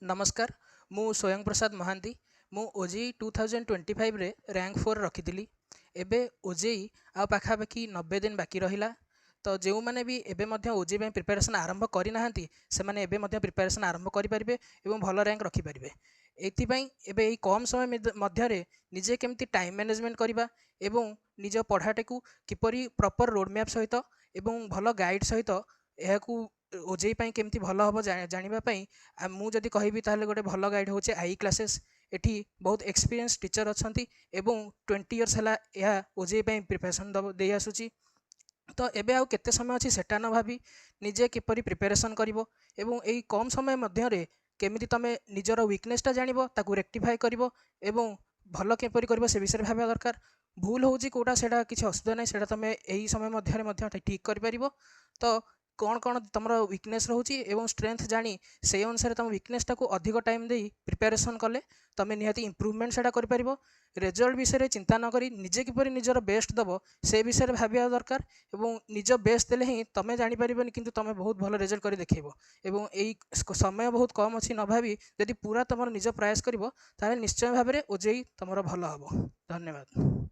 नमस्कार मु स्वयं प्रसाद महांती मु ओजेई 2025 रे रैंक 4 रखी एबे ओजेई आ पाखापाखि 90 दिन बाकी रहिला। तो जो मैंने भी एबे मध्य ओजेई प्रिपेरेसन आरंभ करना से मैंने एबे मध्य प्रिपेरेसन आरंभ करेंगे और भल रैंक रखिपारे। एथिपाई एबे यही कम समय मध्य निजे केमती टाइम मैनेजमेंट करवा एवं निज पढ़ाटे को किपरि प्रॉपर रोडमैप सहित एवं भल गाइड सहित यह ओजेई केमती भल हम जानापी मुझे कहबी ताहले गोटे भल गाइड हूँ आई क्लासेस। एठी बहुत एक्सपीरियंस टीचर अच्छा एवं 20 इयर्स है यह ओजेई प्रिपरेशन दे आसूची। तो एबे आउ केते समय अच्छी सेटा न भावी निजे किपरि प्रिपरेशन करिवो एवं एई कम समय मध्य केमिति तमे निजर वीकनेसटा जानिबो ताकू रेक्टिफाई करिवो एवं भल किपरि करिवो से विषय भाबा दरकार। भूल होउची कोटा सेटा किछि असुविधा नै, सेटा तमे एई समय मध्य ठीक करि परिबो। तो कौन कौन तुम वीकनेस रोचे एवं स्ट्रेंथ जानी से अनुसार तुम वीकनेसटा को अधिक टाइम दे प्रिपरेशन कले तुम निहाती इम्प्रूवमेंट सेटा कर पारिबो। रिजल्ट विषय चिंता न करी निजे किपरि निजर बेस्ट दबो से विषय भाविया दरकार एवं निज बेस्ट देले ही तुम जानि परिबोनी किंतु तुम बहुत भल रिजल्ट कर देखैबो। एवं एई समय बहुत कम अच्छी न भावी यदि पूरा तुम निज प्रयास करिवो ताहे निश्चय भाव में ओजेई तुम भल हबो। धन्यवाद।